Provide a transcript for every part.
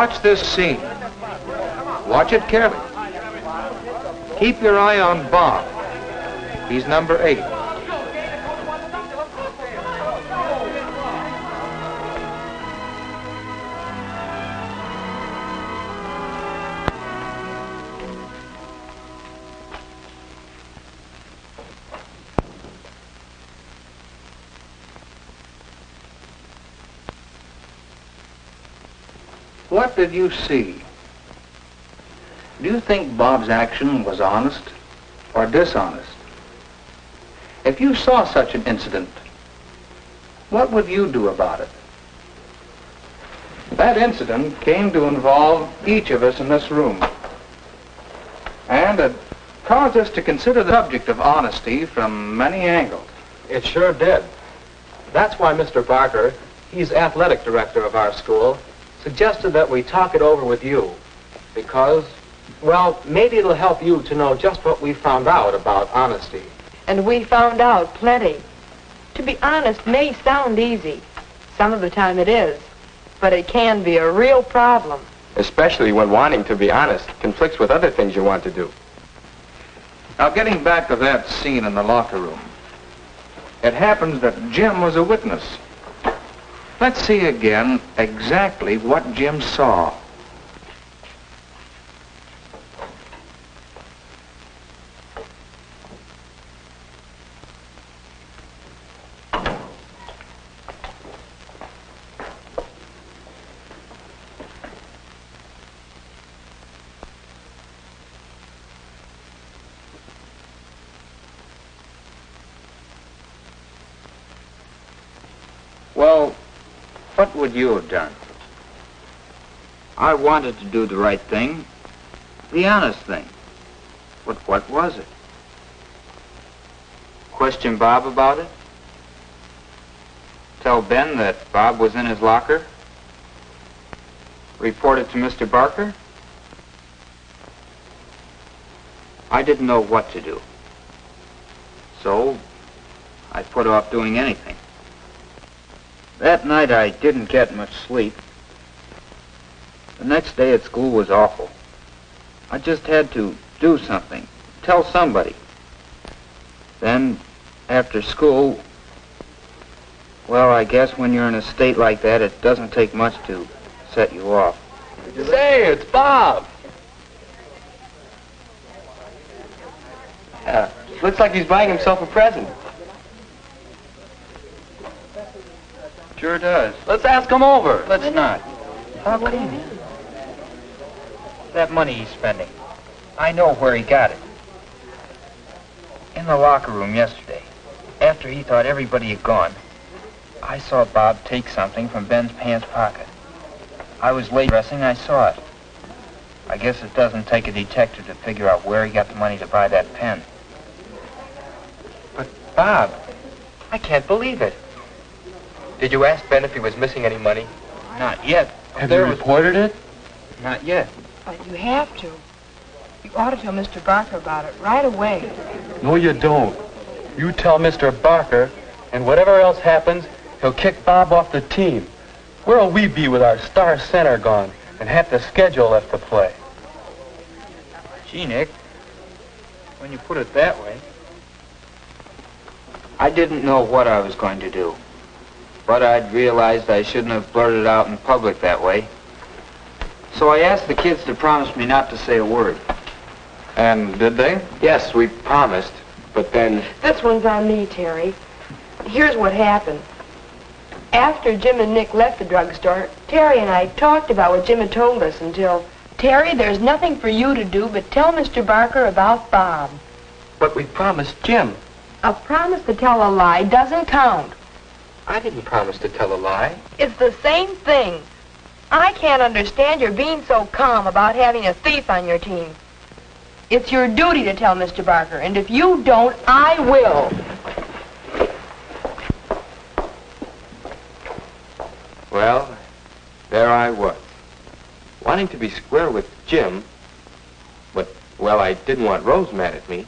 Watch this scene. Watch it carefully. Keep your eye on Bob. He's number 8. What did you see? Do you think Bob's action was honest or dishonest? If you saw such an incident, what would you do about it? That incident came to involve each of us in this room. And it caused us to consider the subject of honesty from many angles. It sure did. That's why Mr. Barker, he's athletic director of our school, suggested that we talk it over with you. Because, well, maybe it'll help you to know just what we found out about honesty. And we found out plenty. To be honest may sound easy. Some of the time it is. But it can be a real problem. Especially when wanting to be honest conflicts with other things you want to do. Now, getting back to that scene in the locker room, it happens that Jim was a witness. Let's see again exactly what Jim saw. Well, what would you have done? I wanted to do the right thing, the honest thing. But what was it? Question Bob about it? Tell Ben that Bob was in his locker? Report it to Mr. Barker? I didn't know what to do. So, I put off doing anything. That night I didn't get much sleep. The next day at school was awful. I just had to do something, tell somebody. Then, after school, well, I guess when you're in a state like that, it doesn't take much to set you off. Say, it's Bob! Looks like he's buying himself a present. Sure does. Let's ask him over. Let's not. How come? That money he's spending, I know where he got it. In the locker room yesterday, after he thought everybody had gone, I saw Bob take something from Ben's pants pocket. I was late dressing, I saw it. I guess it doesn't take a detective to figure out where he got the money to buy that pen. But, Bob, I can't believe it. Did you ask Ben if he was missing any money? Not yet. Have you reported it? Not yet. But you have to. You ought to tell Mr. Barker about it right away. No, you don't. You tell Mr. Barker, and whatever else happens, he'll kick Bob off the team. Where'll we be with our star center gone and half the schedule left to play? Gee, Nick, when you put it that way. I didn't know what I was going to do. But I'd realized I shouldn't have blurted it out in public that way. So I asked the kids to promise me not to say a word. And did they? Yes, we promised, but then... This one's on me, Terry. Here's what happened. After Jim and Nick left the drugstore, Terry and I talked about what Jim had told us until, Terry, there's nothing for you to do but tell Mr. Barker about Bob. But we promised Jim. A promise to tell a lie doesn't count. I didn't promise to tell a lie. It's the same thing. I can't understand your being so calm about having a thief on your team. It's your duty to tell Mr. Barker, and if you don't, I will. Well, there I was, wanting to be square with Jim, but, well, I didn't want Rose mad at me,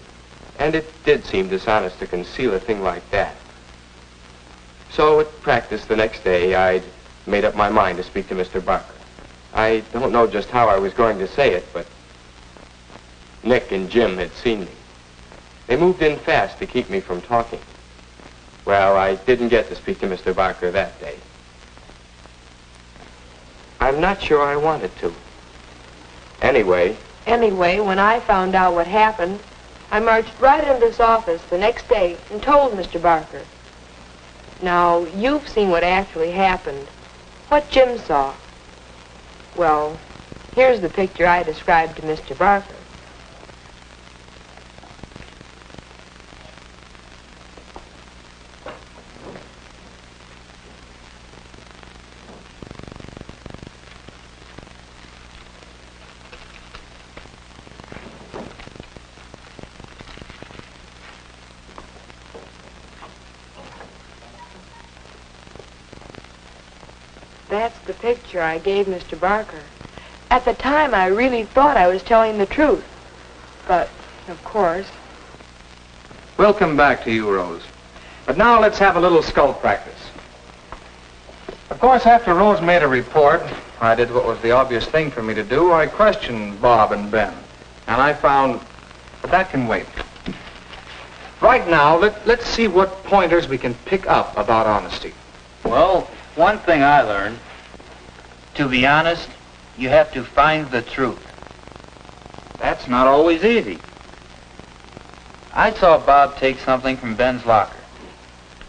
and it did seem dishonest to conceal a thing like that. So at practice the next day, I'd made up my mind to speak to Mr. Barker. I don't know just how I was going to say it, but Nick and Jim had seen me. They moved in fast to keep me from talking. Well, I didn't get to speak to Mr. Barker that day. I'm not sure I wanted to. Anyway, When I found out what happened, I marched right into this office the next day and told Mr. Barker. Now, you've seen what actually happened, what Jim saw. Well, here's the picture I described to Mr. Barker. That's the picture I gave Mr. Barker. At the time, I really thought I was telling the truth. But, of course... We'll come back to you, Rose. But now let's have a little skull practice. Of course, after Rose made a report, I did what was the obvious thing for me to do. I questioned Bob and Ben. And I found... But that can wait. Right now, let's see what pointers we can pick up about honesty. Well, one thing I learned, to be honest, you have to find the truth. That's not always easy. I saw Bob take something from Ben's locker,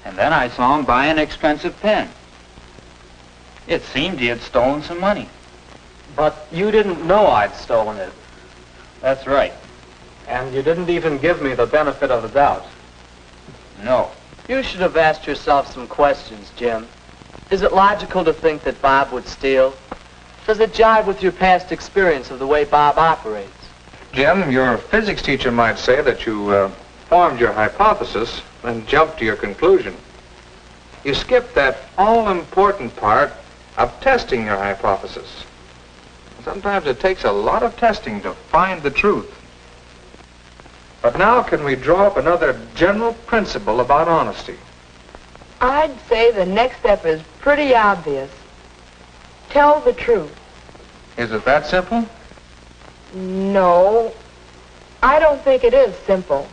and then I saw him buy an expensive pen. It seemed he had stolen some money. But you didn't know I'd stolen it. That's right. And you didn't even give me the benefit of the doubt. No. You should have asked yourself some questions, Jim. Is it logical to think that Bob would steal? Does it jive with your past experience of the way Bob operates? Jim, your physics teacher might say that you formed your hypothesis and jumped to your conclusion. You skipped that all-important part of testing your hypothesis. Sometimes it takes a lot of testing to find the truth. But now can we draw up another general principle about honesty? I'd say the next step is pretty obvious. Tell the truth. Is it that simple? No, I don't think it is simple.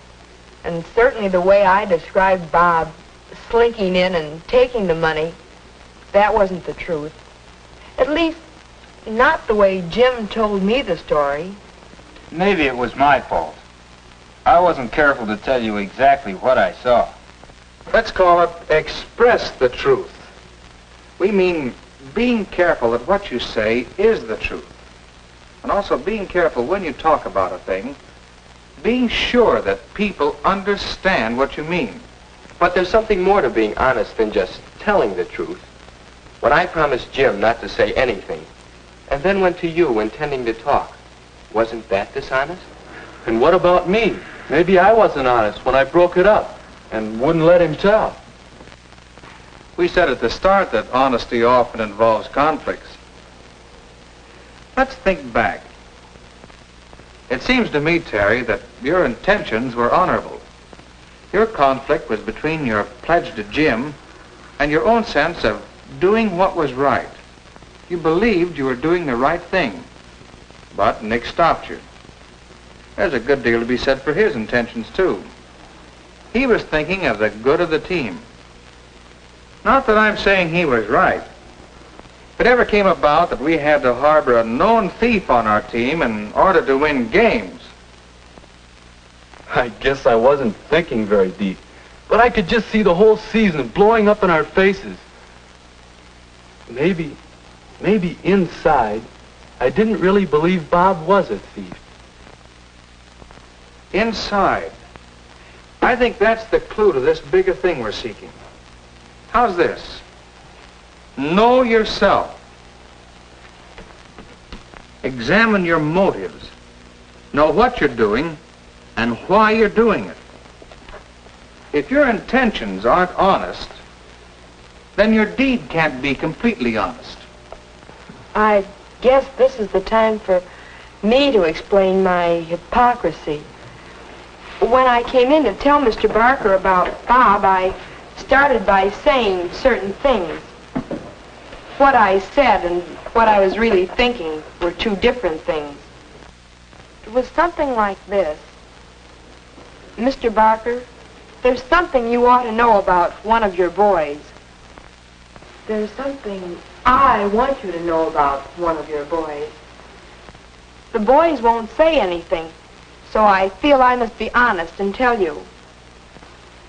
And certainly the way I described Bob slinking in and taking the money, that wasn't the truth. At least, not the way Jim told me the story. Maybe it was my fault. I wasn't careful to tell you exactly what I saw. Let's call it express the truth. We mean being careful that what you say is the truth. And also being careful when you talk about a thing, being sure that people understand what you mean. but there's something more to being honest than just telling the truth. When I promised Jim not to say anything, and then went to you intending to talk, wasn't that dishonest? And what about me? Maybe I wasn't honest when I broke it up and wouldn't let him tell. We said at the start that honesty often involves conflicts. Let's think back. It seems to me, Terry, that your intentions were honorable. Your conflict was between your pledge to Jim and your own sense of doing what was right. You believed you were doing the right thing, but Nick stopped you. There's a good deal to be said for his intentions, too. He was thinking of the good of the team. Not that I'm saying he was right. If it ever came about that we had to harbor a known thief on our team in order to win games, I guess I wasn't thinking very deep, but I could just see the whole season blowing up in our faces. Maybe inside, I didn't really believe Bob was a thief. inside, I think that's the clue to this bigger thing we're seeking. How's this? Know yourself. Examine your motives. Know what you're doing and why you're doing it. If your intentions aren't honest, then your deed can't be completely honest. I guess this is the time for me to explain my hypocrisy. When I came in to tell Mr. Barker about Bob, I started by saying certain things. What I said and what I was really thinking were two different things. It was something like this. Mr. Barker, there's something you ought to know about one of your boys. There's something I want you to know about one of your boys. The boys won't say anything, so I feel I must be honest and tell you.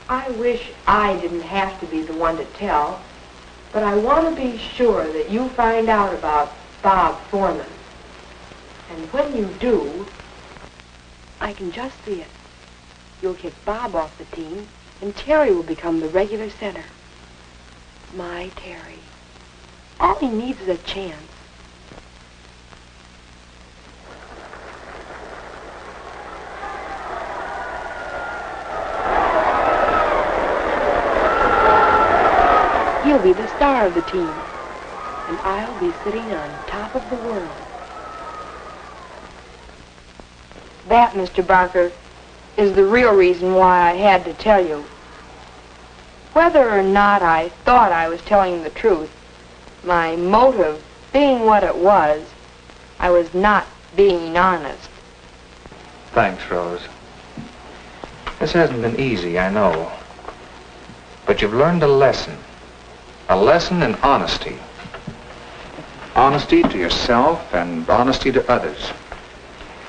I wish I didn't have to be the one to tell, but I want to be sure that you find out about Bob Foreman. And when you do, I can just see it. You'll kick Bob off the team, and Terry will become the regular center. My Terry. All he needs is a chance. He'll be the star of the team, and I'll be sitting on top of the world. That, Mr. Barker, is the real reason why I had to tell you. Whether or not I thought I was telling the truth, my motive being what it was, I was not being honest. Thanks, Rose. This hasn't been easy, I know. But you've learned a lesson. A lesson in honesty. Honesty to yourself and honesty to others.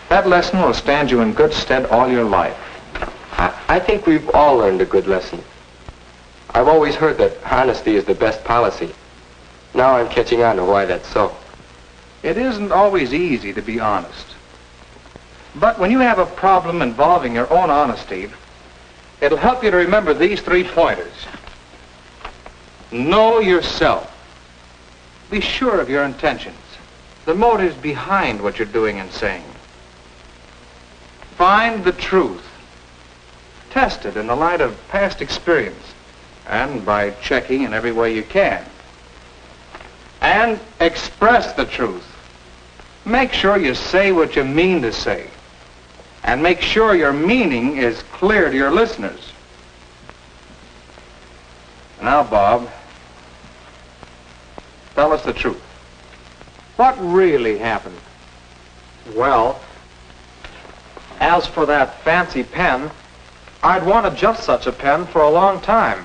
That lesson will stand you in good stead all your life. I think we've all learned a good lesson. I've always heard that honesty is the best policy. Now I'm catching on to why that's so. It isn't always easy to be honest. But when you have a problem involving your own honesty, it'll help you to remember these 3 pointers. Know yourself. Be sure of your intentions, the motives behind what you're doing and saying. Find the truth. Test it in the light of past experience and by checking in every way you can. And express the truth. Make sure you say what you mean to say. And make sure your meaning is clear to your listeners. Now, Bob, tell us the truth. What really happened? Well, as for that fancy pen, I'd wanted just such a pen for a long time.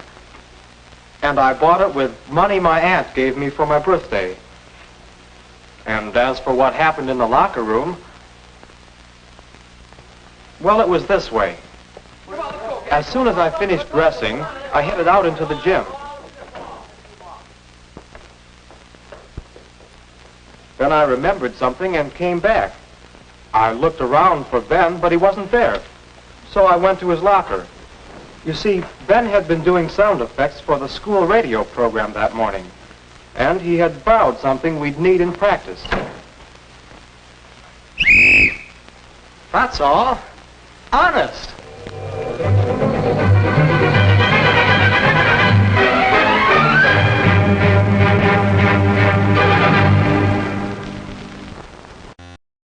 And I bought it with money my aunt gave me for my birthday. And as for what happened in the locker room, well, it was this way. As soon as I finished dressing, I headed out into the gym. Then I remembered something and came back. I looked around for Ben, but he wasn't there. So I went to his locker. You see, Ben had been doing sound effects for the school radio program that morning, and he had borrowed something we'd need in practice. That's all. Honest.